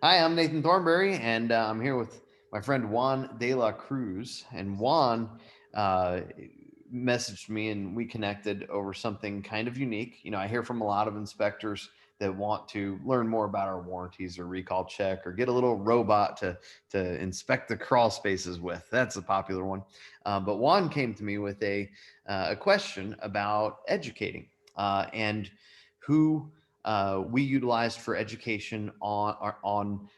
Hi, I'm Nathan Thornberry, and I'm here with my friend Juan De La Cruz. And Juan uh, messaged me, and we connected over something kind of unique. I hear from a lot of inspectors that want to learn more about our warranties or recall check or get a little robot to inspect the crawl spaces with. That's a popular one. But Juan came to me with a question about educating and who we utilized for education on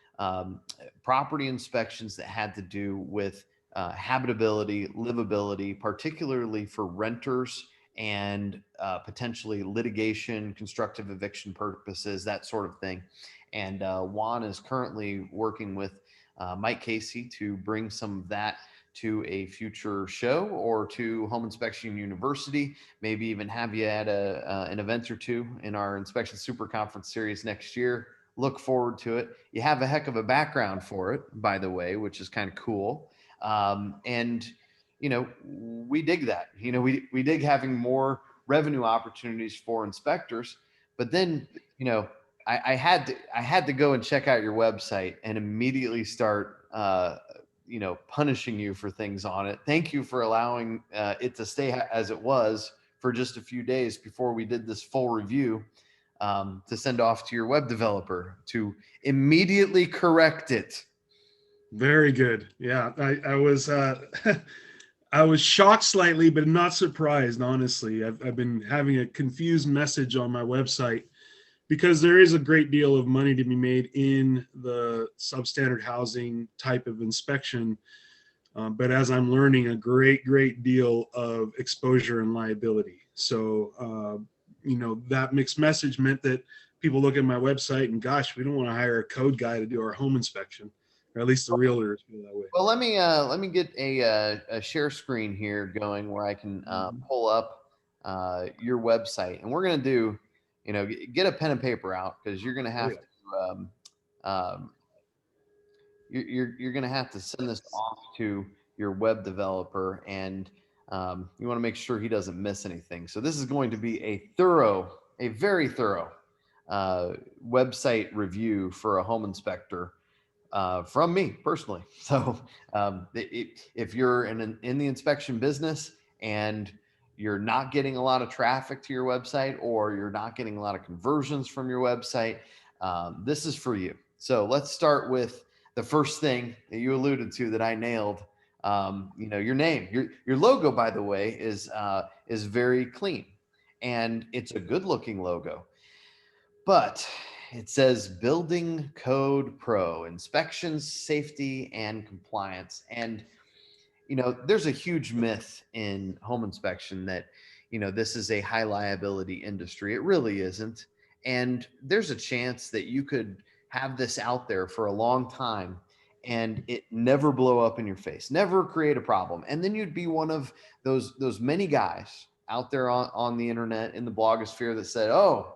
property inspections that had to do with habitability, livability, particularly for renters and potentially litigation, constructive eviction purposes, that sort of thing. And Juan is currently working with Mike Casey to bring some of that to a future show or to Home Inspection University, maybe even have you at an event or two in our Inspection Super Conference series next year. Look forward to it. You have a heck of a background for it, by the way, which is kind of cool. And we dig that. We dig having more revenue opportunities for inspectors. But then, I had to go and check out your website and immediately start punishing you for things on it. Thank you for allowing it to stay as it was for just a few days before we did this full review, to send off to your web developer to immediately correct it. Very good. Yeah, I was I was shocked slightly, but not surprised. Honestly, I've been having a confused message on my website because there is a great deal of money to be made in the substandard housing type of inspection. But as I'm learning, a great deal of exposure and liability. So, that mixed message meant that people look at my website and, gosh, we don't want to hire a code guy to do our home inspection, or at least the realtors feel that way. Well, let me get a share screen here going where I can pull up your website, and we're gonna do, get a pen and paper out because you're gonna Oh have yeah. to um, you're gonna have to send this off to your web developer, and you want to make sure he doesn't miss anything. So this is going to be a very thorough uh, website review for a home inspector from me personally. So if you're in the inspection business and you're not getting a lot of traffic to your website, or you're not getting a lot of conversions from your website, this is for you. So let's start with the first thing that you alluded to that I nailed. Your name, your logo, by the way, is very clean, and it's a good looking logo, but it says Building Code Pro, inspections, safety, and compliance. And, there's a huge myth in home inspection that, this is a high liability industry. It really isn't. And there's a chance that you could have this out there for a long time and it never blow up in your face, never create a problem. And then you'd be one of those many guys out there on the internet in the blogosphere that said, oh,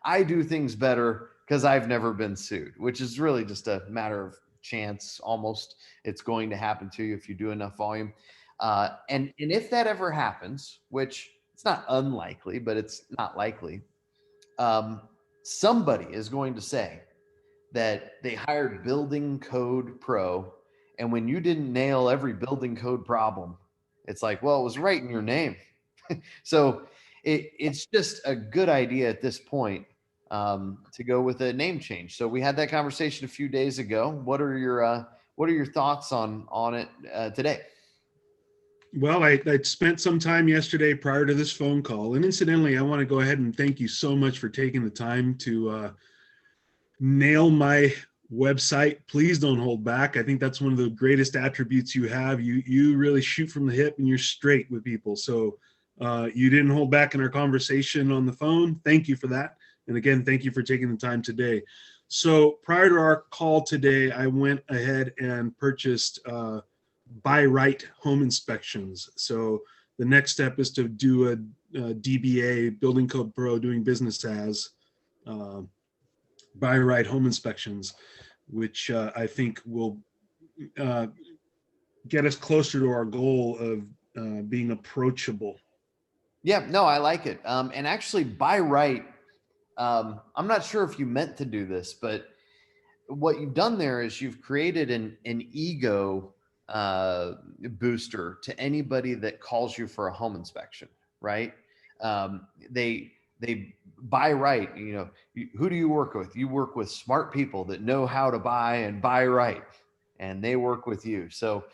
I do things better because I've never been sued, which is really just a matter of chance. Almost, it's going to happen to you if you do enough volume. And if that ever happens, which it's not unlikely, but it's not likely, um, somebody is going to say that they hired Building Code Pro, and when you didn't nail every building code problem, it's like, well, it was right in your name. So it's just a good idea at this point, to go with a name change. So we had that conversation a few days ago. What are your thoughts on it today? Well, I spent some time yesterday prior to this phone call, and incidentally, I want to go ahead and thank you so much for taking the time to nail my website. Please don't hold back. I think that's one of the greatest attributes you have. You really shoot from the hip and you're straight with people. So you didn't hold back in our conversation on the phone. Thank you for that. And again, thank you for taking the time today. So prior to our call today, I went ahead and purchased by right home inspections. So the next step is to do a DBA, Building Code Pro, doing business as uh, by right home inspections, which I think will uh, get us closer to our goal of being approachable. Yeah, no, I like it. And actually, by right, I'm not sure if you meant to do this, but what you've done there is you've created an ego booster to anybody that calls you for a home inspection, right? They buy right. Who do you work with? You work with smart people that know how to buy and buy right, and they work with you. So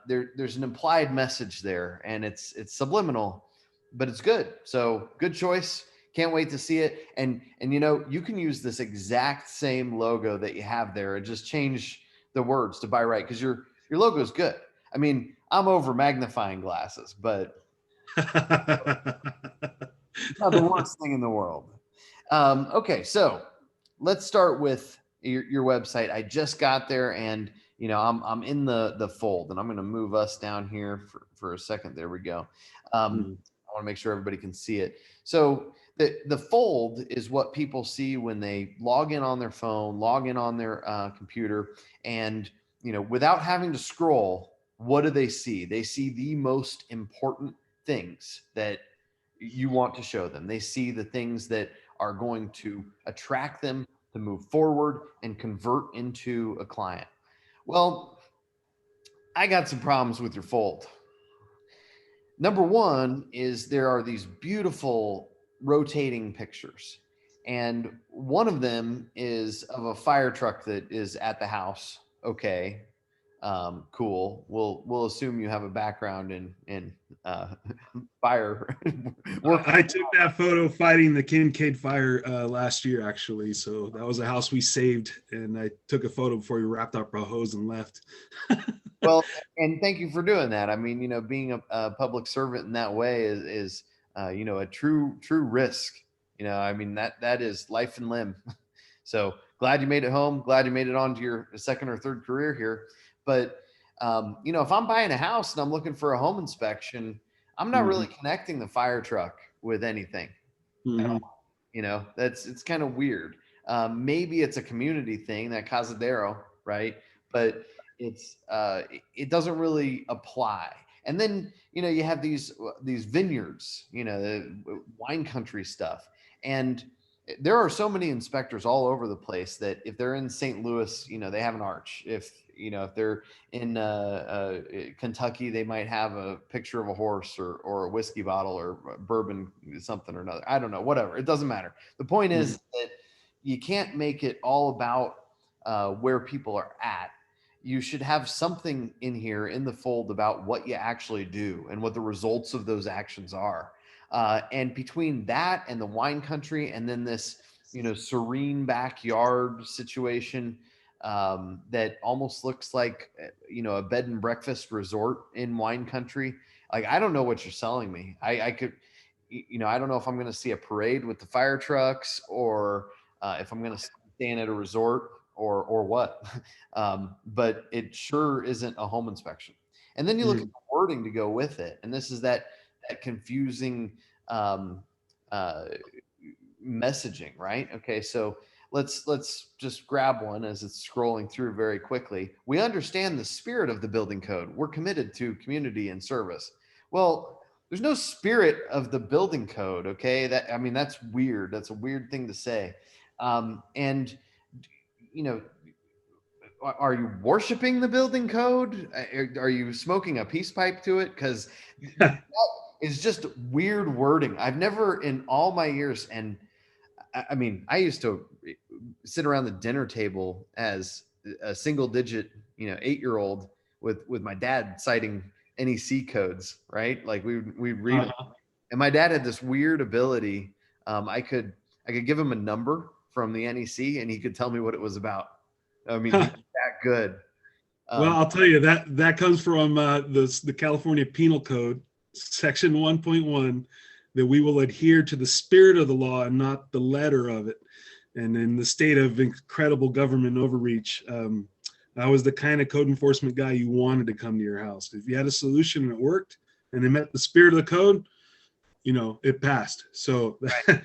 there's an implied message there, and it's subliminal, but it's good. So good choice. Can't wait to see it. And you can use this exact same logo that you have there and just change the words to buy right, because your logo is good. I mean, I'm over magnifying glasses, but not the worst thing in the world. Okay, so let's start with your website. I just got there, and I'm in the fold, and I'm going to move us down here for a second. There we go. Mhm. I want to make sure everybody can see it. So the fold is what people see when they log in on their phone, log in on their computer, and without having to scroll, what do they see? They see the most important things that you want to show them. They see the things that are going to attract them to move forward and convert into a client. Well, I got some problems with your fold. Number one is there are these beautiful rotating pictures. And one of them is of a fire truck that is at the house. Okay. Cool. We'll assume you have a background in uh, fire work. I took that photo fighting the Kincaid fire last year, actually. So that was a house we saved, and I took a photo before we wrapped up our hose and left. Well, and thank you for doing that. I mean, being a public servant in that way is a true risk. I mean, that is life and limb. So glad you made it home. Glad you made it onto your second or third career here. But if I'm buying a house and I'm looking for a home inspection, I'm not really Mhm. connecting the fire truck with anything at Mhm. all. It's kind of weird. Maybe it's a community thing, that Casadero, right? But it doesn't really apply. And then you have these vineyards, the wine country stuff, and there are so many inspectors all over the place that if they're in St. Louis, they have an arch. If they're in Kentucky, they might have a picture of a horse or a whiskey bottle or bourbon, something or another. I don't know, whatever. It doesn't matter. The point Mhm. is that you can't make it all about where people are at. You should have something in here in the fold about what you actually do and what the results of those actions are. And between that and the wine country, and then this, serene backyard situation that almost looks like, a bed and breakfast resort in wine country. Like, I don't know what you're selling me. I could, I don't know if I'm going to see a parade with the fire trucks, or if I'm going to stay at a resort, or what. But it sure isn't a home inspection. And then you look at Mhm. the wording to go with it, and this is that confusing um, uh, messaging, right? Okay, so let's just grab one as it's scrolling through very quickly. We understand the spirit of the building code. We're committed to community and service. Well, there's no spirit of the building code. Okay, I mean, that's weird. That's a weird thing to say. And you know, are you worshiping the building code? Are you smoking a peace pipe to it? Because that is just weird wording. I've never, in all my years, and I mean, I used to sit around the dinner table as a single digit, 8-year-old with my dad citing NEC codes, right? Like we'd read them, Uh-huh. and my dad had this weird ability. I could give him a number from the NEC, and he could tell me what it was about. I mean, he was that good. Well, Um, I'll tell you that comes from the California Penal Code, Section 1.1, that we will adhere to the spirit of the law and not the letter of it. And in the state of incredible government overreach, I was the kind of code enforcement guy you wanted to come to your house. If you had a solution and it worked, and it met the spirit of the code, it passed. So well,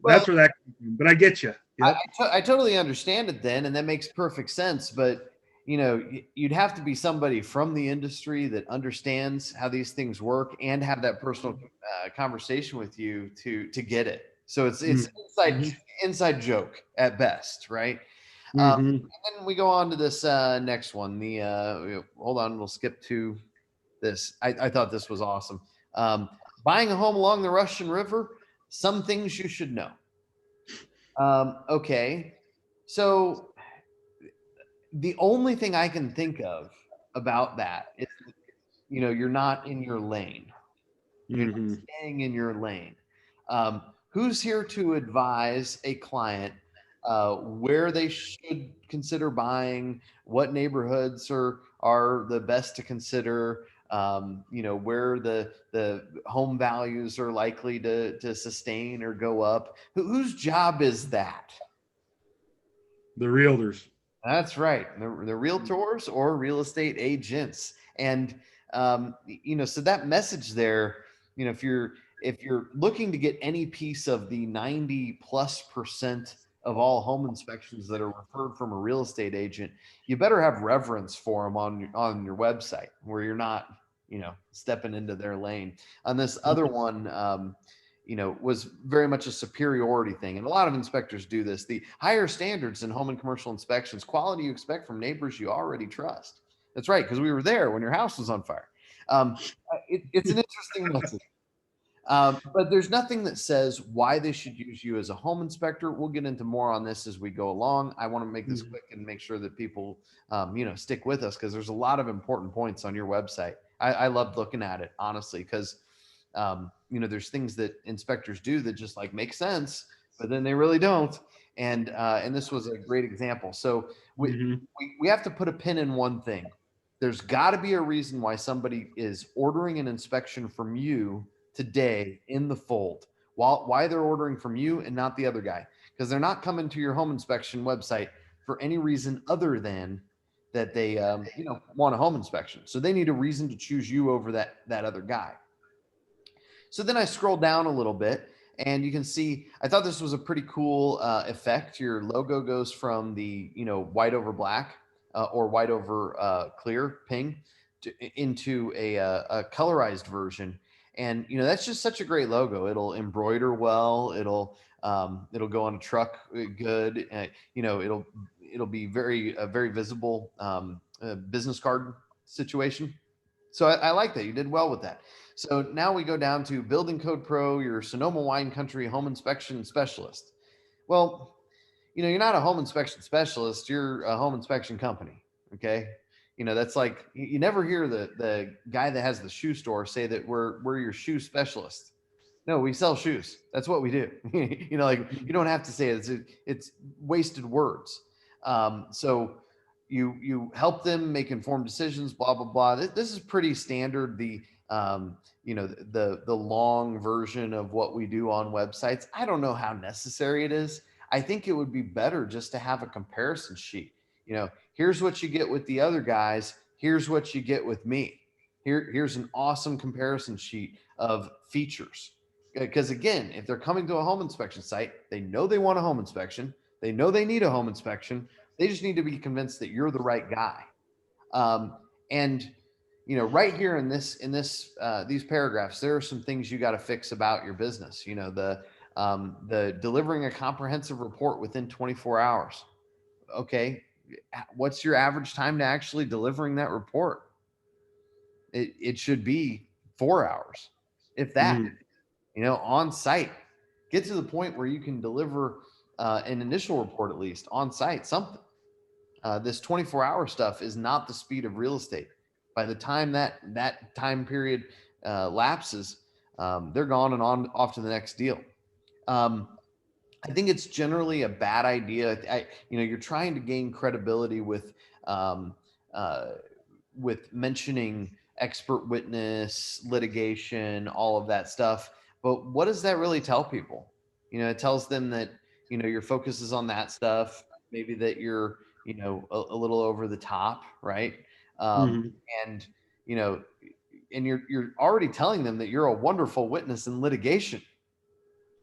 that's where that comes from. But I get you. I, Yep. I totally understand it then, and that makes perfect sense. But you'd have to be somebody from the industry that understands how these things work and have that personal conversation with you to get it. So it's Mm-hmm. inside Mm-hmm. inside joke at best, right? Mm-hmm. And then we go on to this next one. Hold on, we'll skip to this. I thought this was awesome. Um, Buying a home along the Russian River. Some things you should know. Okay, so the only thing I can think of about that is, you're not in your lane. You're not Mm-hmm. staying in your lane. Who's here to advise a client where they should consider buying, what neighborhoods are the best to consider, where the home values are likely to sustain or go up? Whose job is that? The realtors. That's right. The realtors or real estate agents. And so that message there, if you're looking to get any piece of the 90+% of all home inspections that are referred from a real estate agent, you better have reverence for them on your website where you're not, stepping into their lane. On this other one, was very much a superiority thing. And a lot of inspectors do this. The higher standards in home and commercial inspections, quality you expect from neighbors you already trust. That's right, because we were there when your house was on fire. Um, it's an interesting message. But there's nothing that says why they should use you as a home inspector. We'll get into more on this as we go along. I want to make this quick and make sure that people, stick with us because there's a lot of important points on your website. I loved looking at it, honestly, because there's things that inspectors do that just like make sense, but then they really don't. And this was a great example. So we, Mm-hmm. we have to put a pin in one thing. There's got to be a reason why somebody is ordering an inspection from you today in the fold. Why they're ordering from you and not the other guy? Because they're not coming to your home inspection website for any reason other than that they want a home inspection. So they need a reason to choose you over that other guy. So then I scroll down a little bit and you can see, I thought this was a pretty cool effect. Your logo goes from the, white over black or white over clear ping into a colorized version. And, that's just such a great logo. It'll embroider well. It'll go on a truck good. It'll be very visible business card situation. So I like that. You did well with that. So now we go down to Building Code Pro, your Sonoma Wine Country home inspection specialist. Well, you're not a home inspection specialist, you're a home inspection company. Okay. That's like you never hear the guy that has the shoe store say that we're your shoe specialist. No, we sell shoes. That's what we do. Like you don't have to say it. It's wasted words. So you help them make informed decisions. Blah blah blah. This is pretty standard. The long version of what we do on websites. I don't know how necessary it is. I think it would be better just to have a comparison sheet. Here's what you get with the other guys. Here's what you get with me. Here's an awesome comparison sheet of features. Because again, if they're coming to a home inspection site, they know they want a home inspection. They know they need a home inspection. They just need to be convinced that you're the right guy. And right here in this these paragraphs, there are some things you got to fix about your business. The delivering a comprehensive report within 24 hours. Okay, what's your average time to actually delivering that report? It should be 4 hours, if that. Mm-hmm. On site. Get to the point where you can deliver an initial report at least on site, something. This 24-hour stuff is not the speed of real estate. By the time that time period lapses, they're gone and on off to the next deal. Um, I think it's generally a bad idea. You're trying to gain credibility um, uh, with mentioning expert witness, litigation, all of that stuff. But what does that really tell people? It tells them that, your focus is on that stuff, maybe that you're, a little over the top, right? Um, Mm-hmm. and, you know, and you're already telling them that you're a wonderful witness in litigation.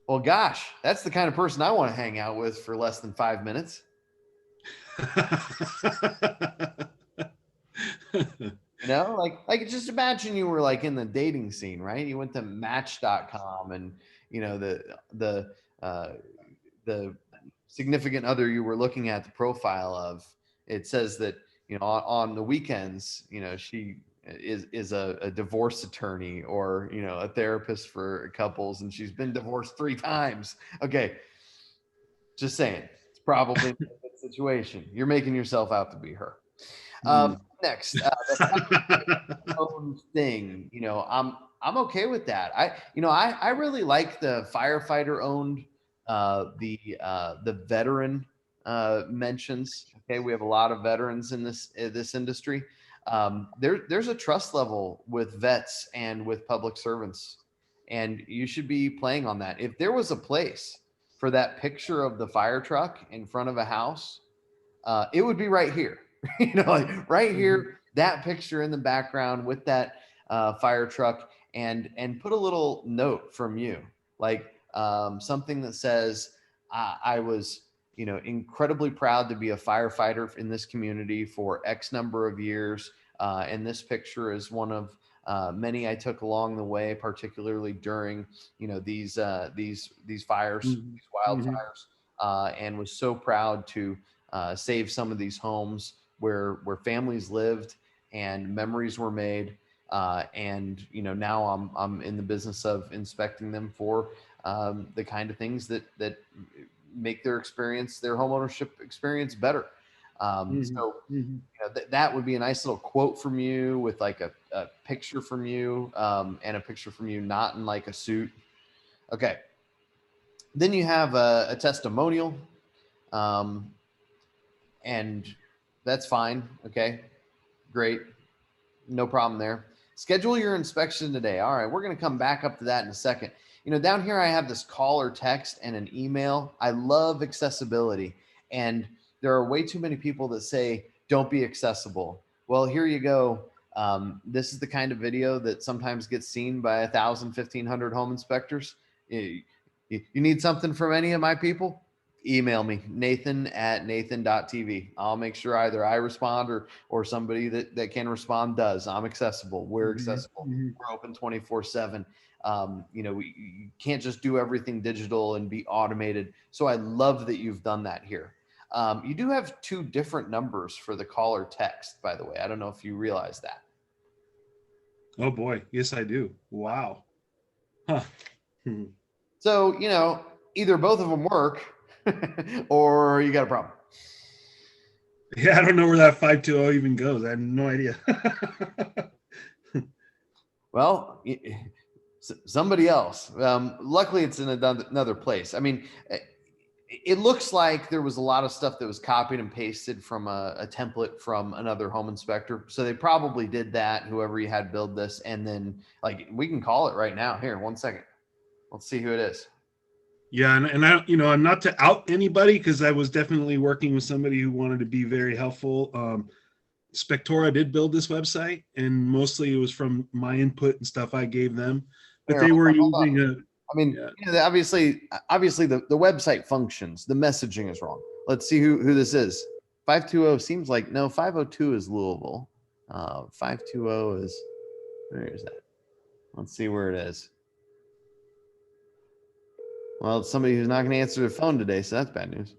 Well, gosh, that's the kind of person I want to hang out with for less than 5 minutes. Like just imagine you were like in the dating scene, right? You went to match.com and the uh the significant other you were looking at the profile of, it says that, on the weekends, she is a divorce attorney, or, a therapist for couples, and she's been divorced 3 times. Okay. Just saying. It's probably a good situation. You're making yourself out to be her. Mm. Next, the own thing. I'm okay with that. I really like the firefighter owned, the veteran mentions. Okay, we have a lot of veterans in this industry. There's a trust level with vets and with public servants, and you should be playing on that. If there was a place for that picture of the fire truck in front of a house, it would be right here. Like right Mhm. here, that picture in the background with that fire truck, and put a little note from you, like something that says, I was, incredibly proud to be a firefighter in this community for X number of years, and this picture is one of many I took along the way, particularly during, these fires, Mhm. these Mhm. wildfires, and was so proud to save some of these homes where families lived and memories were made. And now I'm in the business of inspecting them for the kind of things that make their homeownership experience better. Mhm. So Mhm. that would be a nice little quote from you, with like a picture from you, and a picture from you not in like a suit. Okay. Then you have a testimonial, um, and that's fine. Okay, great. No problem there. Schedule your inspection today. All right, we're going to come back up to that in a second. Down here I have this call or text and an email. I love accessibility. And there are way too many people that say, don't be accessible. Well, here you go. This is the kind of video that sometimes gets seen by 1,000, 1,500 home inspectors. You need something from any of my people? Email me, nathan@nathan.tv. I'll make sure either I respond, or somebody that can respond does. I'm accessible. We're Mhm. accessible. Mhm. We're open 24/7. You can't just do everything digital and be automated. So I love that you've done that here. You do have two different numbers for the call or text, by the way. I don't know if you realize that. Oh boy, yes I do. Wow. Huh. Mhm. So, either both of them work or you got a problem. Yeah, I don't know where that 520 even goes. I have no idea. Well, somebody else. Luckily, it's in another place. I mean, it looks like there was a lot of stuff that was copied and pasted from a template from another home inspector. So they probably did that, whoever you had build this. And then, like, we can call it right now. Here, 1 second. Let's see who it is. Yeah, and I, I'm not to out anybody because I was definitely working with somebody who wanted to be very helpful. Spectora did build this website, and mostly it was from my input and stuff I gave them. But Here, they were hold on. using a, I mean, yeah. obviously the website functions. The messaging is wrong. Let's see who this is. 520 seems like, no, 502 is Louisville. 520 is, where is that? Let's see where it is. Well, it's somebody who's not going to answer their phone today, so that's bad news.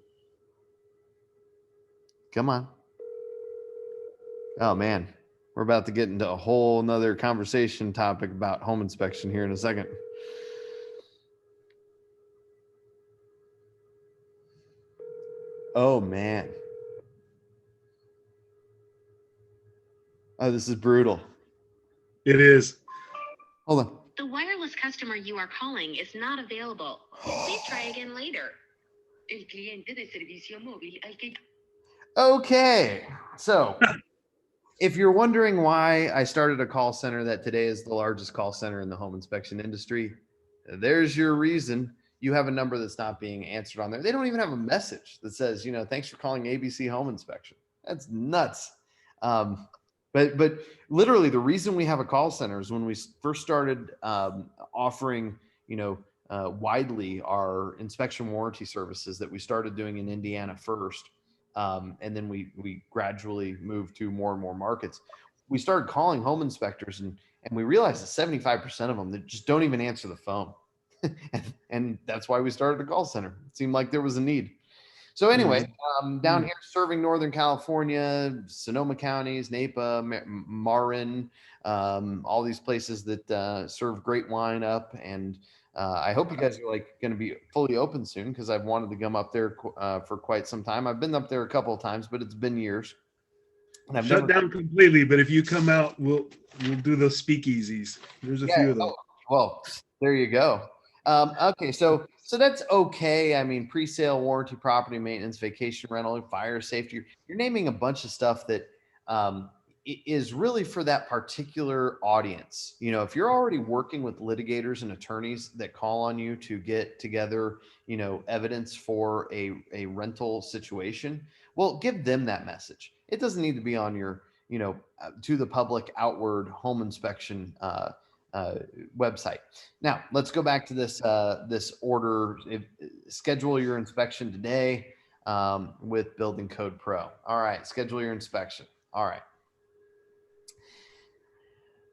Come on. Oh man, we're about to get into a whole nother conversation topic about home inspection here in a second. Oh man. Oh, this is brutal. It is. Hold on. The wireless customer you are calling is not available. Please try again later. El cliente de servicio móvil al que... Okay. So, if you're wondering why I started a call center that today is the largest call center in the home inspection industry, there's your reason. You have a number that's not being answered on there. They don't even have a message that says, thanks for calling ABC Home Inspection. That's nuts. Um, but literally, the reason we have a call center is when we first started offering, widely our inspection warranty services that we started doing in Indiana first, and then we gradually moved to more and more markets. We started calling home inspectors, and we realized that 75% of them that just don't even answer the phone. and that's why we started a call center. It seemed like there was a need. So anyway, down Mm. here serving Northern California, Sonoma counties, Napa, Marin, all these places that serve great wine up. And I hope you guys are like going to be fully open soon, because I've wanted to come up there for quite some time. I've been up there a couple of times, but it's been years, and I've Shut never. down completely, but if you come out, we'll do those speakeasies. There's a Yeah. few of those. Oh, well, there you go. Okay, so that's okay. I mean, pre-sale, warranty, property maintenance, vacation rental, fire safety. You're naming a bunch of stuff that um, is really for that particular audience. You know, if you're already working with litigators and attorneys that call on you to get together, you know, evidence for a rental situation, well, give them that message. It doesn't need to be on your, you know, to the public outward home inspection uh, website. Now let's go back to this order. Schedule your inspection today with Building Code Pro. All right, schedule your inspection. All right.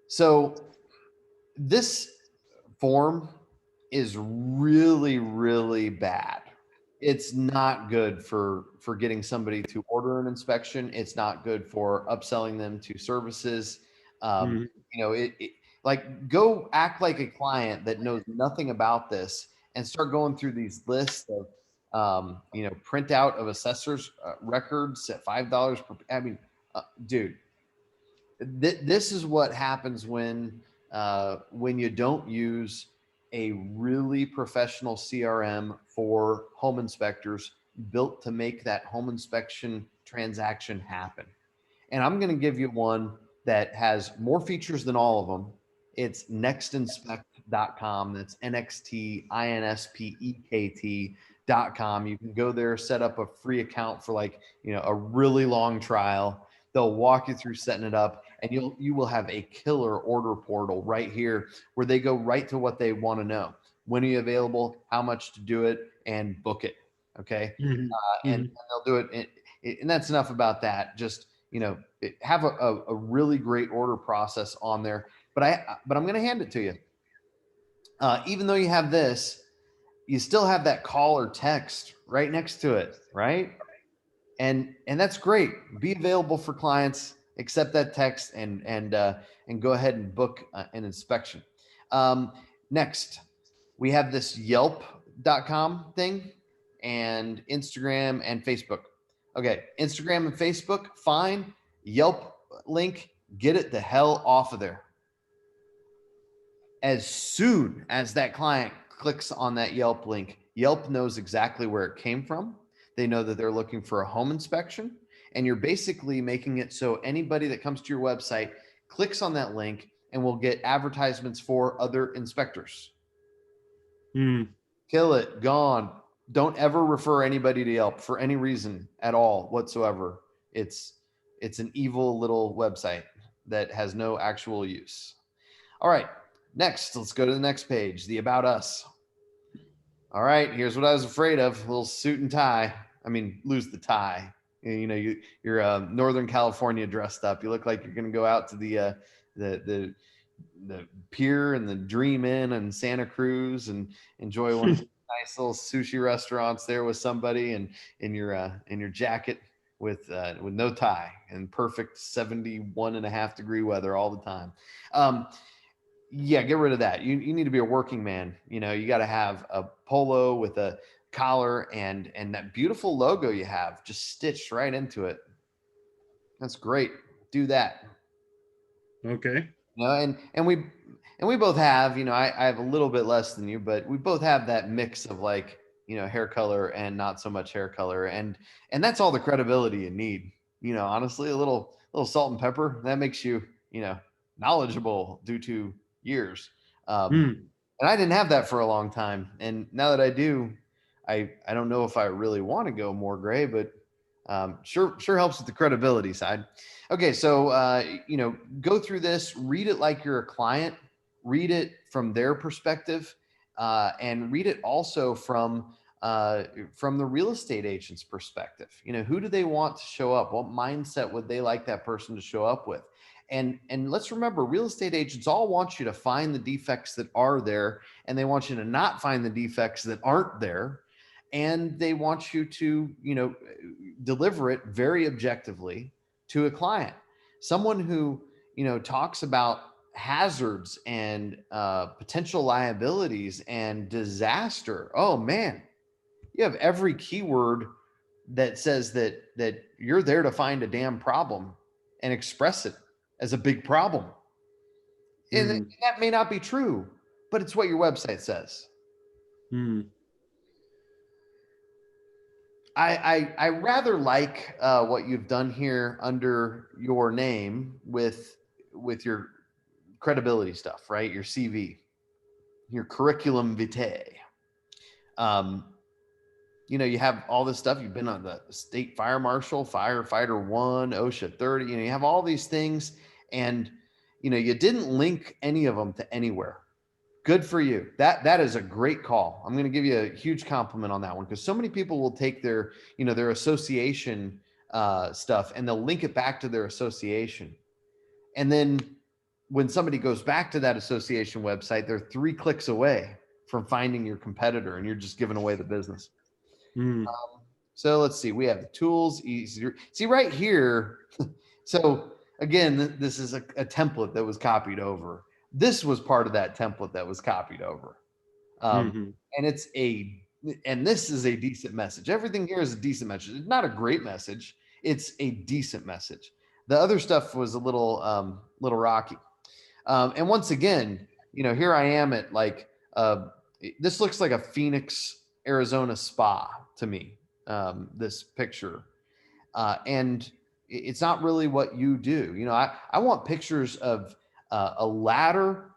So this form is really, really bad. It's not good for getting somebody to order an inspection. It's not good for upselling them to services. Um, Mm. you know, like go act like a client that knows nothing about this and start going through these lists of you know, printout of assessors records at $5 per. I mean, dude, this is what happens when you don't use a really professional CRM for home inspectors built to make that home inspection transaction happen. And I'm going to give you one that has more features than all of them. It's nextinspect.com. That's NXTINSPEKT.com. You can go there, set up a free account for like, you know, a really long trial. They'll walk you through setting it up, and you will have a killer order portal right here where they go right to what they want to know. When are you available? How much to do it? And book it. Okay. Mhm. And Mhm. they'll do it. And that's enough about that. Just, you know, have a really great order process on there. But I'm going to hand it to you. Even though you have this, you still have that call or text right next to it, right? And that's great. Be available for clients. Accept that text and go ahead and book an inspection. Um, Next, we have this Yelp.com thing and Instagram and Facebook. Okay, Instagram and Facebook, fine. Yelp link, get it the hell off of there. As soon as that client clicks on that Yelp link, Yelp knows exactly where it came from. They know that they're looking for a home inspection. And you're basically making it so anybody that comes to your website clicks on that link and will get advertisements for other inspectors. Mm. Kill it, gone. Don't ever refer anybody to Yelp for any reason at all whatsoever. It's it's an evil little website that has no actual use. All right, next, let's go to the next page, the About Us. All right, here's what I was afraid of: a little suit and tie. I mean, lose the tie. You know, you're Northern California dressed up. You look like you're going to go out to the the the pier and the Dream Inn and Santa Cruz and enjoy one of the nice little sushi restaurants there with somebody, and in your jacket with no tie and perfect 71 and a half degree weather all the time. Um, yeah, get rid of that. You need to be a working man. You know, you got to have a polo with a collar and that beautiful logo you have just stitched right into it. That's great. Do that. Okay. You know, and we both have, you know, I have a little bit less than you, but we both have that mix of like, you know, hair color and not so much hair color. And that's all the credibility you need. You know, honestly, a little salt and pepper, that makes you, you know, knowledgeable due to years. Mm. And I didn't have that for a long time. And now that I do, I don't know if I really want to go more gray, but sure helps with the credibility side. Okay, so you know, go through this, read it like you're a client, read it from their perspective, and read it also from the real estate agent's perspective. You know, who do they want to show up? What mindset would they like that person to show up with? And let's remember, real estate agents all want you to find the defects that are there, and they want you to not find the defects that aren't there. and they want you to, deliver it very objectively to a client. Someone who, talks about hazards and potential liabilities and disaster. Oh man, you have every keyword that says that you're there to find a damn problem and express it as a big problem. And Mm. that may not be true, but it's what your website says. Mm. I rather like what you've done here under your name with your credibility stuff, right? Your CV, your curriculum vitae. Um, you have all this stuff. You've been on the state fire marshal, firefighter 1, OSHA 30. You have all these things, and you didn't link any of them to anywhere. Good for you. That is a great call. I'm going to give you a huge compliment on that one, because so many people will take their their association stuff and they'll link it back to their association, and then when somebody goes back to that association website, they're 3 clicks away from finding your competitor, and you're just giving away the business. Mm. So let's see. We have the tools easier. See right here. So again, this is a template that was copied over. This was part of that template that was copied over. Mm-hmm. And this is a decent message. Everything here is a decent message. It's not a great message. It's a decent message. The other stuff was a little rocky. And once again, here I am at this looks like a Phoenix, Arizona spa to me. This picture, and it's not really what you do. I want pictures of a ladder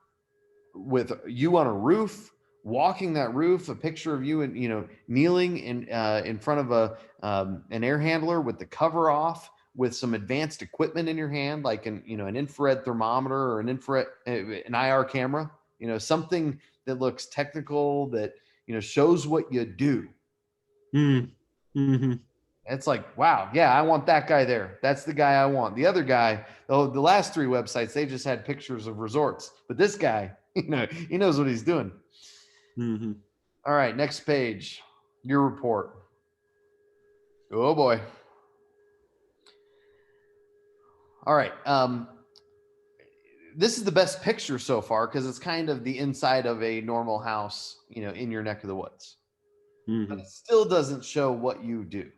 with you on a roof, walking that roof, a picture of you and kneeling in front of an air handler with the cover off, with some advanced equipment in your hand, like an infrared thermometer or an IR camera, something that looks technical, that shows what you do. Mm. Mm-hmm. It's like, wow, yeah, I want that guy there. That's the guy I want. The other guy, the last 3 websites, they just had pictures of resorts. But this guy, he knows what he's doing. Mm-hmm. All right, next page, your report. Oh boy. All right. This is the best picture so far, because it's kind of the inside of a normal house, in your neck of the woods. Mm-hmm. But it still doesn't show what you do,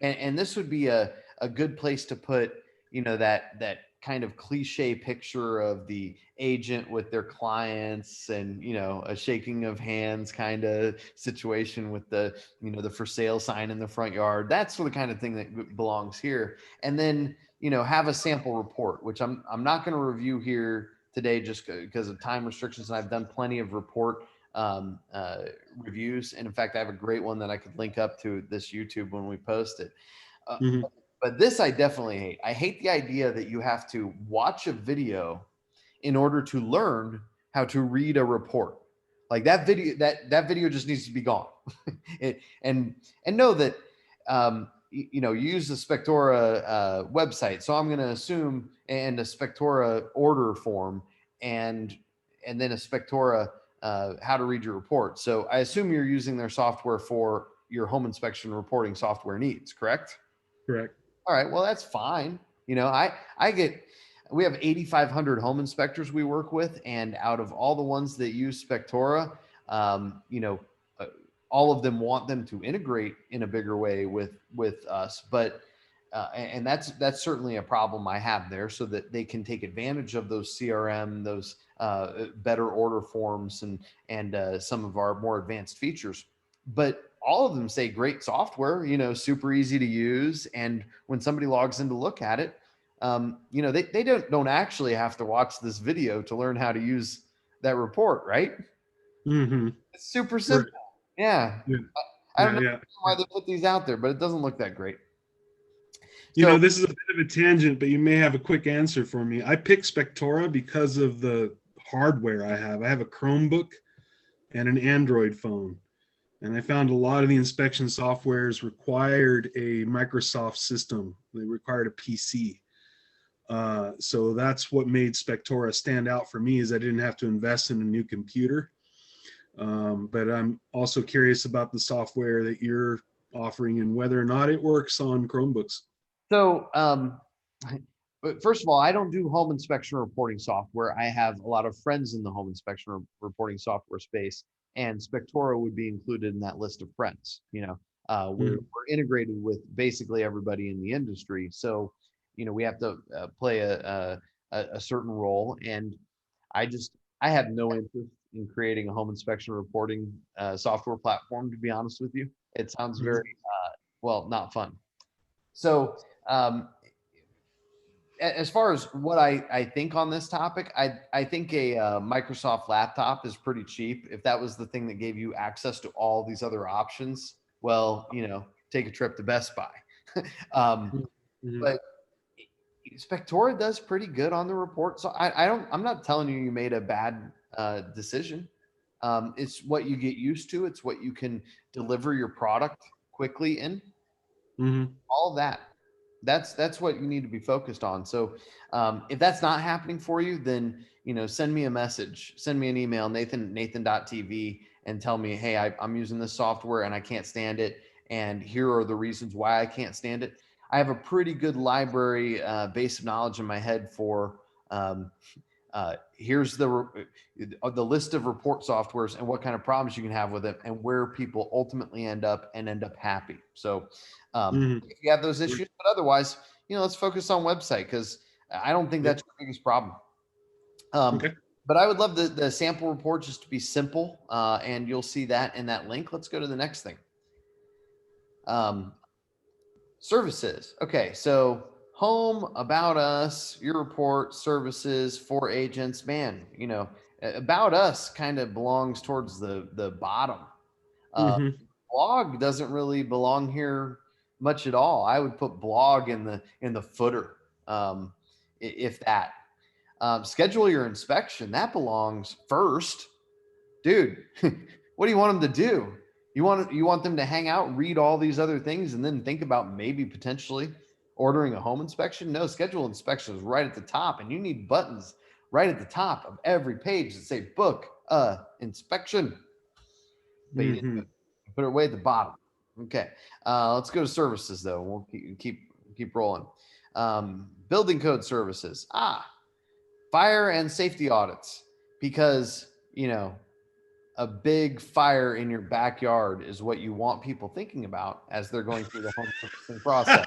and this would be a good place to put, that kind of cliche picture of the agent with their clients, and, a shaking of hands kind of situation with the, the for sale sign in the front yard. That's the kind of thing that belongs here. And then, have a sample report, which I'm not going to review here today just because of time restrictions. And I've done plenty of report reviews. And in fact, I have a great one that I could link up to this YouTube when we post it. Mm-hmm. But this I definitely hate. I hate the idea that you have to watch a video in order to learn how to read a report. Like that video just needs to be gone. and know that you use the Spectora website. So I'm going to assume, and a Spectora order form, and then a Spectora how to read your report. So I assume you're using their software for your home inspection reporting software needs, correct? Correct. All right, well, that's fine. We have 8,500 home inspectors we work with, and out of all the ones that use Spectora, all of them want them to integrate in a bigger way with us. But and that's certainly a problem I have there, so that they can take advantage of those CRM, those better order forms, and some of our more advanced features. But all of them say great software, super easy to use. And when somebody logs in to look at it, they don't actually have to watch this video to learn how to use that report, right? Mm-hmm. It's super simple. Right. Yeah. Yeah. I don't know Yeah. why they put these out there, but it doesn't look that great. This is a bit of a tangent, but you may have a quick answer for me. I picked Spectora because of the hardware I have. I have a Chromebook and an Android phone. And I found a lot of the inspection softwares required a Microsoft system. They required a PC. So that's what made Spectora stand out for me, is I didn't have to invest in a new computer. But I'm also curious about the software that you're offering and whether or not it works on Chromebooks. So, but first of all, I don't do home inspection reporting software. I have a lot of friends in the home inspection reporting software space, and Spectora would be included in that list of friends. We're integrated with basically everybody in the industry, so we have to play a certain role. And I just I have no interest in creating a home inspection reporting software platform. To be honest with you, it sounds Mhm. very well, not fun. So, um, as far as what I think on this topic, I think a Microsoft laptop is pretty cheap. If that was the thing that gave you access to all these other options, well, take a trip to Best Buy. um, Mhm. but Spectora does pretty good on the report. So I'm not telling you made a bad decision. It's what you get used to. It's what you can deliver your product quickly in. Mhm. All of that. That's what you need to be focused on. So if that's not happening for you, then send me a message, send me an email, nathan.tv, and tell me, hey, I'm using this software and I can't stand it, and here are the reasons why I can't stand it. I have a pretty good library base of knowledge in my head for here's the list of report softwares and what kind of problems you can have with it, and where people ultimately end up happy. So Mhm. if you have those issues, but otherwise, let's focus on website, because I don't think Yep. that's your biggest problem. um, Okay. but I would love the sample report just to be simple, and you'll see that in that link. Let's go to the next thing. um, Services. Okay, so home, about us, your report, services, for agents. Man, about us kind of belongs towards the bottom. Uh, Mhm. Blog doesn't really belong here much at all. I would put blog in the footer, if that. Schedule your inspection, that belongs first, dude. What do you want them to do? You want them to hang out, read all these other things, and then think about maybe potentially ordering a home inspection? No, schedule inspection is right at the top, and you need buttons right at the top of every page that say book inspection. But you didn't Mhm. put it way at the bottom. Okay, let's go to services though. We'll keep rolling. Building code services. Fire and safety audits, because a big fire in your backyard is what you want people thinking about as they're going through the home purchasing process.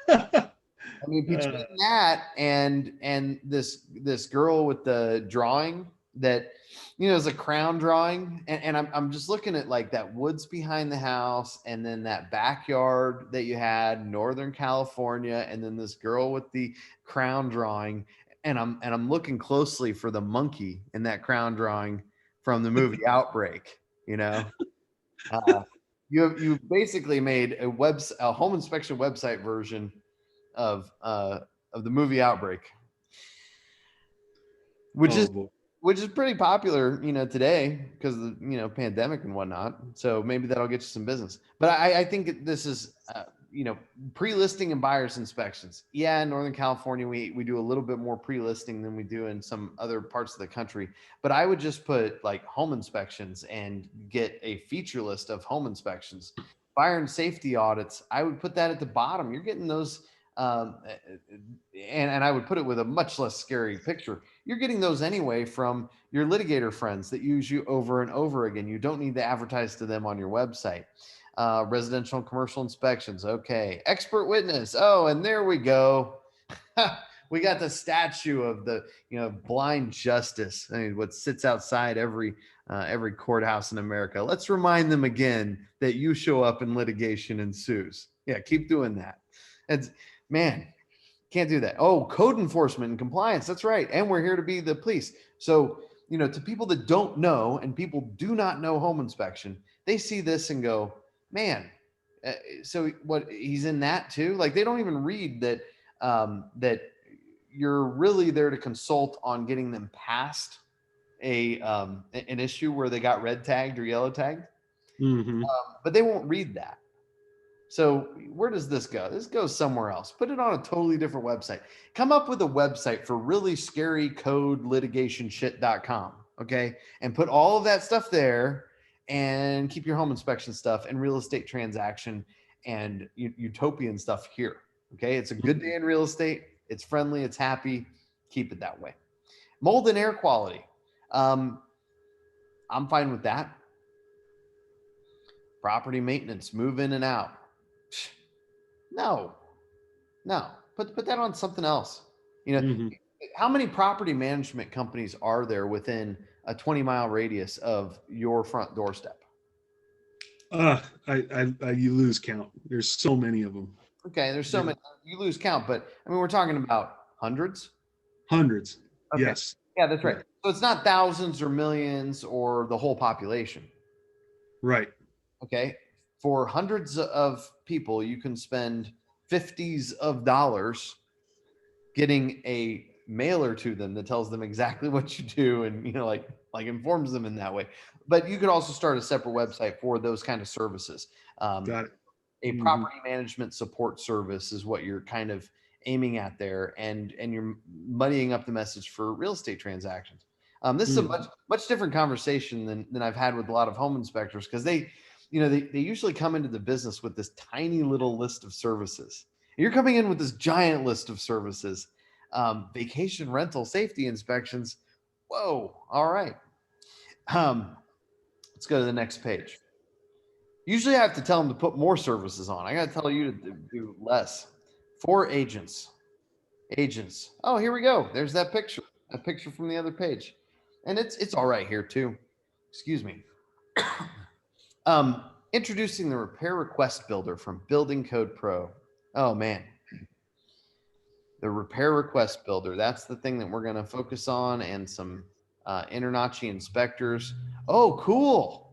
I mean, between that and this girl with the drawing that is a crown drawing, and I'm just looking at like that woods behind the house, and then that backyard that you had, Northern California, and then this girl with the crown drawing, and I'm looking closely for the monkey in that crown drawing from the movie Outbreak. Uh, you basically made a home inspection website version of uh, of the movie Outbreak, which is Oh boy. which is pretty popular, today, because of the pandemic and whatnot. So maybe that'll get you some business. But I think this is pre-listing and buyer's inspections. Yeah, in Northern California, we do a little bit more pre-listing than we do in some other parts of the country. But I would just put like home inspections and get a feature list of home inspections. Fire and safety audits, I would put that at the bottom. You're getting those, and I would put it with a much less scary picture. You're getting those anyway from your litigator friends that use you over and over again. You don't need to advertise to them on your website. Residential and commercial inspections. Okay. Expert witness. Oh, and there we go. We got the statue of the blind justice. I mean, what sits outside every courthouse in America. Let's remind them again that you show up in litigation ensues. Yeah, keep doing that. It's man, can't do that. Oh, code enforcement and compliance. That's right. And we're here to be the police. So, to people that don't know, and people do not know home inspection, they see this and go, man, so what, he's in that too? Like, they don't even read that you're really there to consult on getting them past an issue where they got red tagged or yellow tagged. Mhm. But they won't read that. So where does this go? This goes somewhere else. Put it on a totally different website. Come up with a website for really scary code litigation shit.com. Okay. And put all of that stuff there and keep your home inspection stuff and real estate transaction and utopian stuff here. Okay. It's a good day in real estate. It's friendly. It's happy. Keep it that way. Mold and air quality. I'm fine with that. Property maintenance, move in and out. No, no. Put that on something else. You know, Mhm. how many property management companies are there within a 20-mile radius of your front doorstep? You lose count. There's so many of them. Okay, there's so Yeah. many. You lose count, but I mean, we're talking about hundreds. Hundreds. Okay, Yes. yeah, that's right. Yeah. So it's not thousands or millions or the whole population. Right. Okay, for hundreds of people, you can spend fifties of dollars getting a mailer to them that tells them exactly what you do and like informs them in that way. But you could also start a separate website for those kind of services. um, Got it. a Hmm. property management support service is what you're kind of aiming at there, and you're muddying up the message for real estate transactions. This is a much different conversation than I've had with a lot of home inspectors, because they usually come into the business with this tiny little list of services. You're coming in with this giant list of services. Vacation rental safety inspections. Whoa, all right. um, let's go to the next page. Usually I have to tell them to put more services on. I got to tell you to do less. For agents. Agents. Oh, here we go. There's that picture. A picture from the other page. And it's all right here too. Excuse me. Introducing the repair request builder from Building Code Pro. Oh man. The repair request builder. That's the thing that we're going to focus on, and some InterNACHI inspectors. Oh, cool.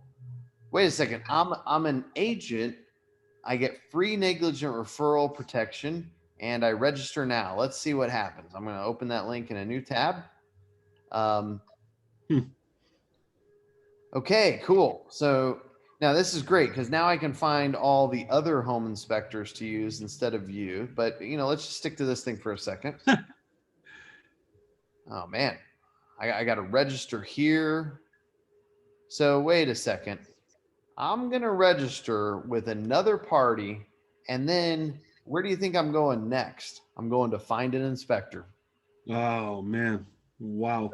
Wait a second. I'm an agent. I get free negligent referral protection, and I register now. Let's see what happens. I'm going to open that link in a new tab. Um, Hmm. okay, cool. So now this is great, because now I can find all the other home inspectors to use instead of you. But let's just stick to this thing for a second. Oh man, I got to register here. So wait a second. I'm going to register with another party. And then where do you think I'm going next? I'm going to find an inspector. Oh man. Wow.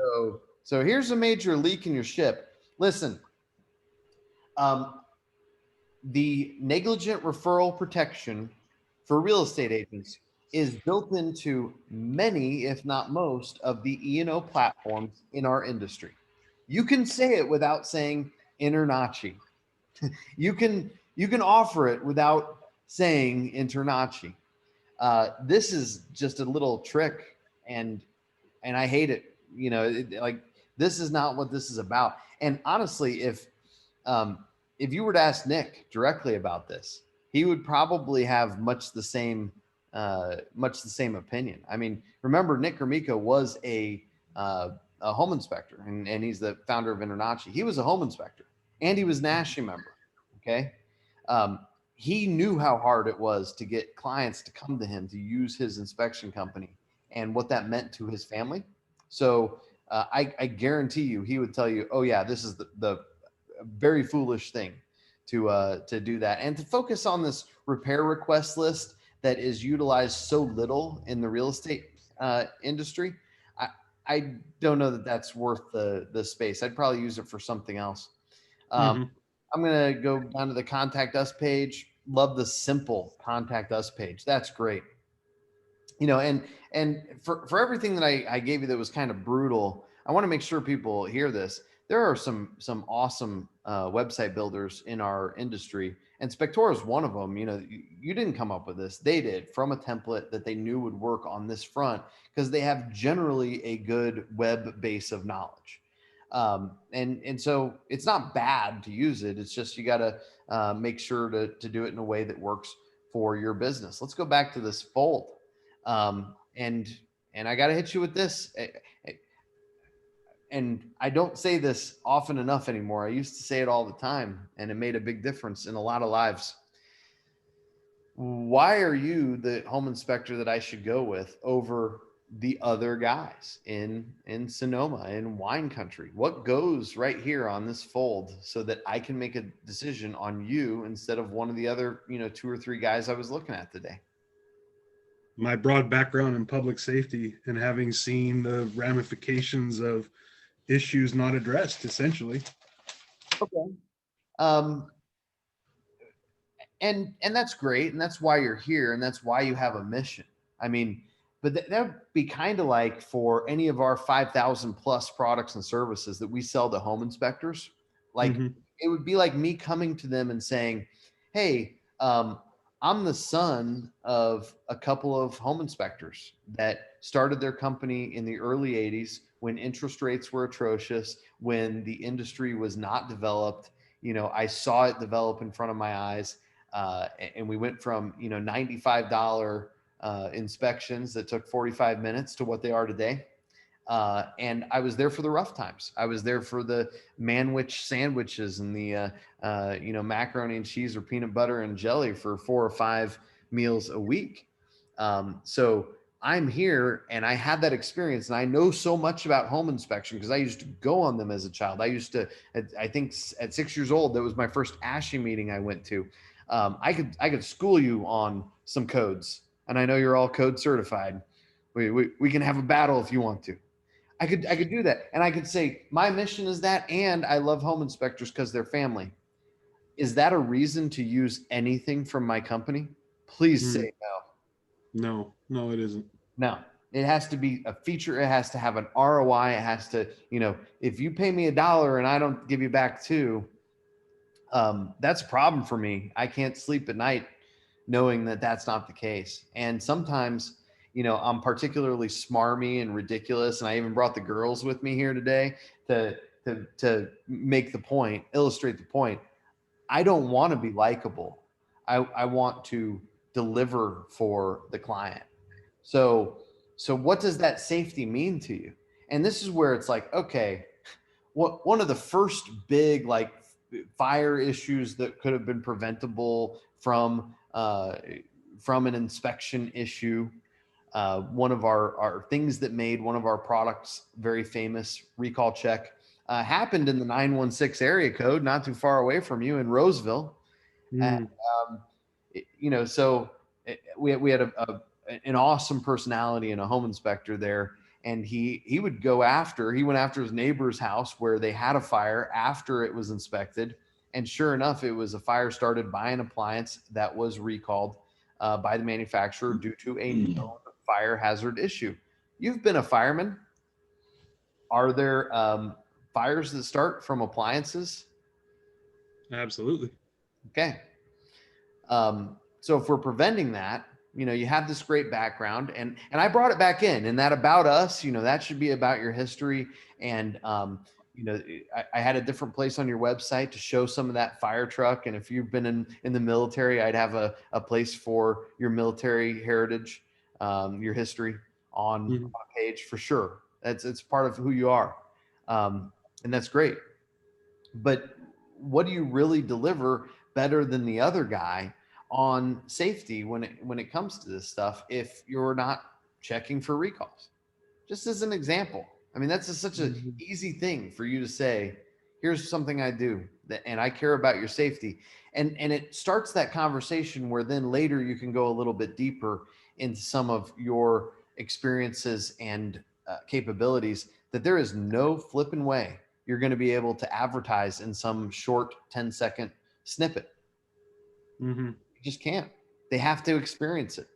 So here's a major leak in your ship. Listen, um, the negligent referral protection for real estate agents is built into many, if not most, of the E&O platforms in our industry. You can say it without saying InterNACHI. You can offer it without saying InterNACHI. This is just a little trick, and I hate it. Like, this is not what this is about. And honestly, um, if you were to ask Nick directly about this, he would probably have much the same opinion. I mean, remember, Nick Gromyko was a home inspector, and he's the founder of InterNACHI. He was a home inspector, and he was an ASHI member. Okay. Um, he knew how hard it was to get clients to come to him to use his inspection company, and what that meant to his family. So I guarantee you, he would tell you, "Oh yeah, this is the very foolish thing to do that, and to focus on this repair request list that is utilized so little in the real estate industry." I, I don't know that that's worth the space. I'd probably use it for something else. Um, Hmm. I'm gonna go down to the contact us page. Love the simple contact us page. That's great. And for everything that I gave you that was kind of brutal, I want to make sure people hear this. There are some awesome website builders in our industry, and Spectora is one of them. You didn't come up with this; they did, from a template that they knew would work on this front, because they have generally a good web base of knowledge. And so it's not bad to use it. It's just you got to make sure to do it in a way that works for your business. Let's go back to this fold. And I got to hit you with this. And I don't say this often enough anymore. I used to say it all the time, and it made a big difference in a lot of lives. Why are you the home inspector that I should go with over the other guys in Sonoma, in wine country? What goes right here on this fold so that I can make a decision on you instead of one of the other, two or three guys I was looking at today? My broad background in public safety and having seen the ramifications of issues not addressed, essentially. Okay. Um, and that's great, and that's why you're here, and that's why you have a mission. I mean, but that would be kind of like for any of our 5,000 plus products and services that we sell to home inspectors. Like, Mm-hmm. it would be like me coming to them and saying, hey, I'm the son of a couple of home inspectors that started their company in the early 80s when interest rates were atrocious, when the industry was not developed. I saw it develop in front of my eyes. And we went from $95 inspections that took 45 minutes to what they are today. And I was there for the rough times. I was there for the manwich sandwiches and the macaroni and cheese or peanut butter and jelly for 4 or 5 meals a week. So I'm here and I had that experience, and I know so much about home inspection because I used to go on them as a child. I think at 6 years old, that was my first ASHI meeting I went to. I could school you on some codes, and I know you're all code certified. We can have a battle if you want to. I could do that, and I could say my mission is that, and I love home inspectors because they're family. Is that a reason to use anything from my company? Please Mm. say No, it isn't. no. It has to be a feature. It has to have an ROI. It has to, if you pay me $1 and I don't give you back 2, that's a problem for me. I can't sleep at night knowing that that's not the case. And sometimes, I'm particularly smarmy and ridiculous. And I even brought the girls with me here today to make the point, illustrate the point. I don't want to be likable. I want to deliver for the client. So, so what does that safety mean to you? And this is where it's like, okay, one of the first big like fire issues that could have been preventable from an inspection issue. One of our things that made one of our products very famous, recall check, happened in the 916 area code, not too far away from you in Roseville. And, Mm. so we had an awesome personality and a home inspector there. And he went after his neighbor's house where they had a fire after it was inspected. And sure enough, it was a fire started by an appliance that was recalled by the manufacturer due to a known fire hazard issue. You've been a fireman. Are there fires that start from appliances? Absolutely. Okay. So if we're preventing that, you have this great background, and I brought it back in, and that about us, that should be about your history. And, I had a different place on your website to show some of that fire truck. And if you've been in the military, I'd have a place for your military heritage, your history on Mm-hmm. a page for sure. It's part of who you are. And that's great. But what do you really deliver better than the other guy on safety when it comes to this stuff if you're not checking for recalls? Just as an example. I mean, that's such an Mm-hmm. easy thing for you to say, here's something I do and I care about your safety. And it starts that conversation where then later you can go a little bit deeper into some of your experiences and capabilities that there is no flipping way you're going to be able to advertise in some short 10-second snippet. Mm-hmm. You just can't. They have to experience it.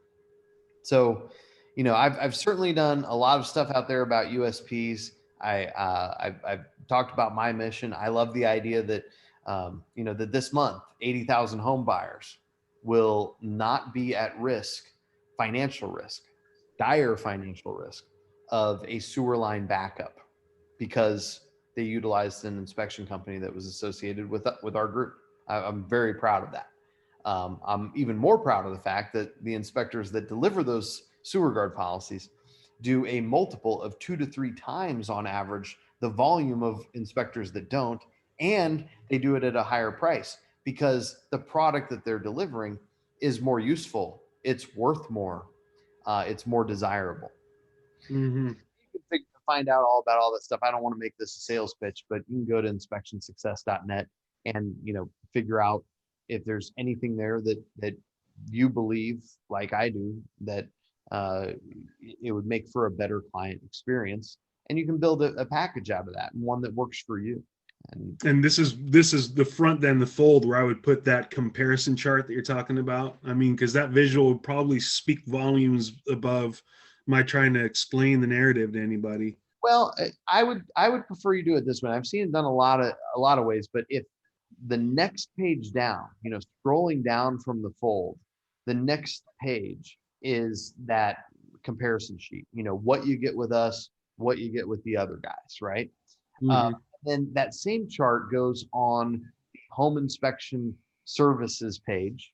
So, I've certainly done a lot of stuff out there about USPs. I've talked about my mission. I love the idea that that this month 80,000 home buyers will not be at risk, financial risk, dire financial risk of a sewer line backup because they utilized an inspection company that was associated with our group. I'm very proud of that. I'm even more proud of the fact that the inspectors that deliver those sewer guard policies do a multiple of 2 to 3 times on average the volume of inspectors that don't, and they do it at a higher price because the product that they're delivering is more useful. It's worth more. It's more desirable. Mm-hmm. You can find out all about all that stuff. I don't want to make this a sales pitch, but you can go to inspectionsuccess.net and figure out if there's anything there that you believe, like I do, that it would make for a better client experience, and you can build a package out of that, and one that works for you. And this is the front, then the fold, where I would put that comparison chart that you're talking about. I mean, because that visual would probably speak volumes above my trying to explain the narrative to anybody. Well, I would prefer you do it this way. I've seen it done a lot of ways, but if the next page down, scrolling down from the fold, the next page is that comparison sheet. What you get with us, what you get with the other guys, right? Mm-hmm. Then that same chart goes on the home inspection services page.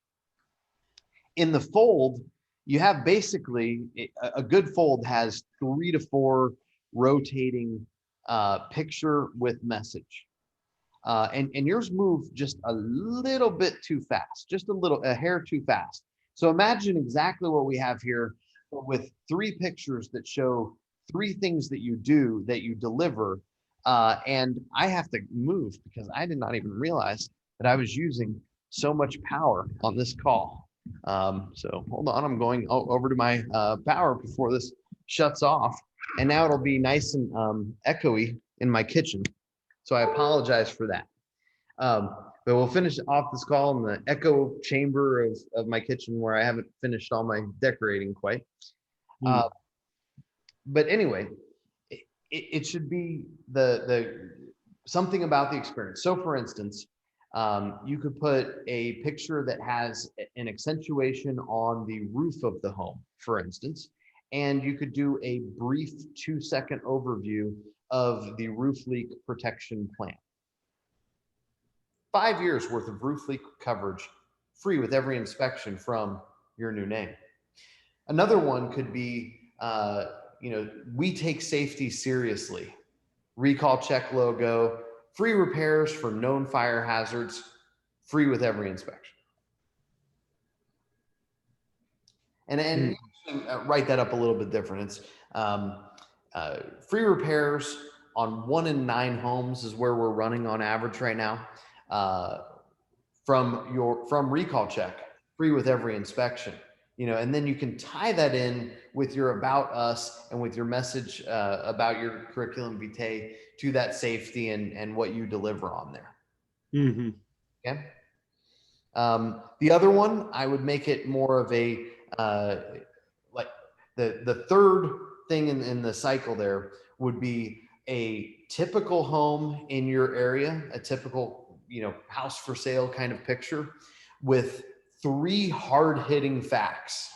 In the fold, you have basically a good fold has 3 to 4 rotating picture with message. And yours move just a little bit too fast, just a hair too fast. So imagine exactly what we have here with 3 pictures that show 3 things that you do, that you deliver. And I have to move because I did not even realize that I was using so much power on this call. So hold on, I'm going over to my power before this shuts off. And now it'll be nice and echoey in my kitchen. So I apologize for that. But we'll finish off this call in the echo chamber of my kitchen, where I haven't finished all my decorating quite. But anyway, it should be the something about the experience. So for instance, you could put a picture that has an accentuation on the roof of the home, for instance, and you could do a brief 2-second overview of the roof leak protection plan. 5 years worth of roof leak coverage, free with every inspection from your new name. Another one could be, we take safety seriously. Recall check logo, free repairs for known fire hazards, free with every inspection. And write that up a little bit different. It's free repairs on 1 in 9 homes is where we're running on average right now. From recall check, free with every inspection. And then you can tie that in with your about us and with your message about your curriculum vitae to that safety and what you deliver on there. Mm-hmm. Okay. The other one, I would make it more of a like the third thing in the cycle there would be a typical home in your area, a typical house for sale kind of picture with 3 hard-hitting facts.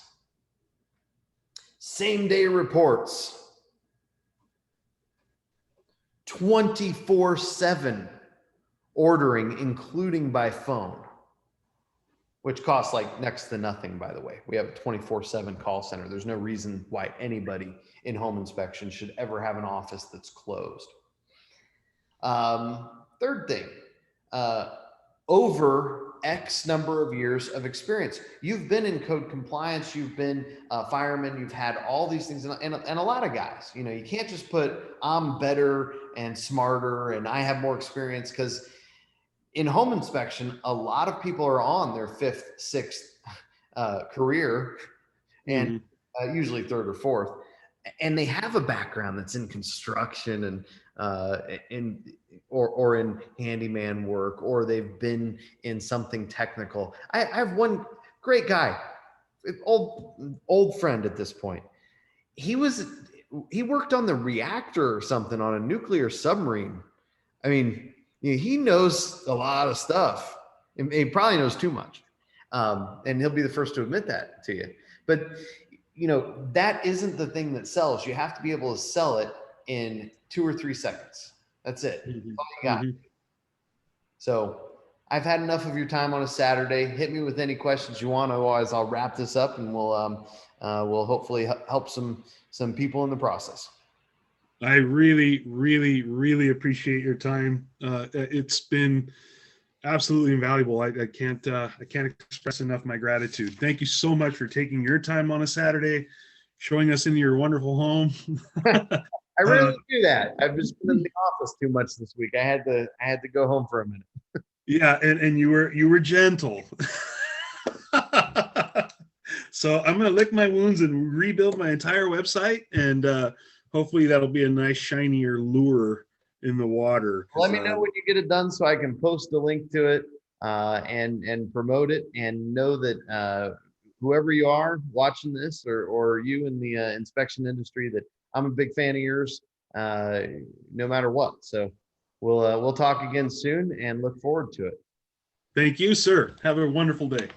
Same-day reports, 24/7 ordering, including by phone, which costs like next to nothing, by the way. We have a 24/7 call center. There's no reason why anybody in home inspection should ever have an office that's closed. Third thing, over X number of years of experience. You've been in code compliance, you've been a fireman, you've had all these things, and a lot of guys, you can't just put I'm better and smarter and I have more experience, because in home inspection, a lot of people are on their 5th, 6th career, and usually 3rd or 4th, and they have a background that's in construction and or in handyman work, or they've been in something technical. I have one great guy, old friend at this point. He worked on the reactor or something on a nuclear submarine. I mean, he knows a lot of stuff. He probably knows too much. And he'll be the first to admit that to you. But, that isn't the thing that sells. You have to be able to sell it in 2 or 3 seconds. That's it. That's all you got. So I've had enough of your time on a Saturday. Hit me with any questions you want. Otherwise, I'll wrap this up, and we'll hopefully help some people in the process. I really, really, really appreciate your time. It's been absolutely invaluable. I can't express enough my gratitude. Thank you so much for taking your time on a Saturday showing us into your wonderful home. I rarely do that. I've just been in the office too much this week. I had to go home for a minute. Yeah, and you were gentle. So I'm gonna lick my wounds and rebuild my entire website, and hopefully that'll be a nice shinier lure in the water. Let me know when you get it done so I can post a link to it and promote it, and know that whoever you are watching this, or you in the inspection industry, that I'm a big fan of yours, no matter what. So we'll talk again soon and look forward to it. Thank you, sir. Have a wonderful day.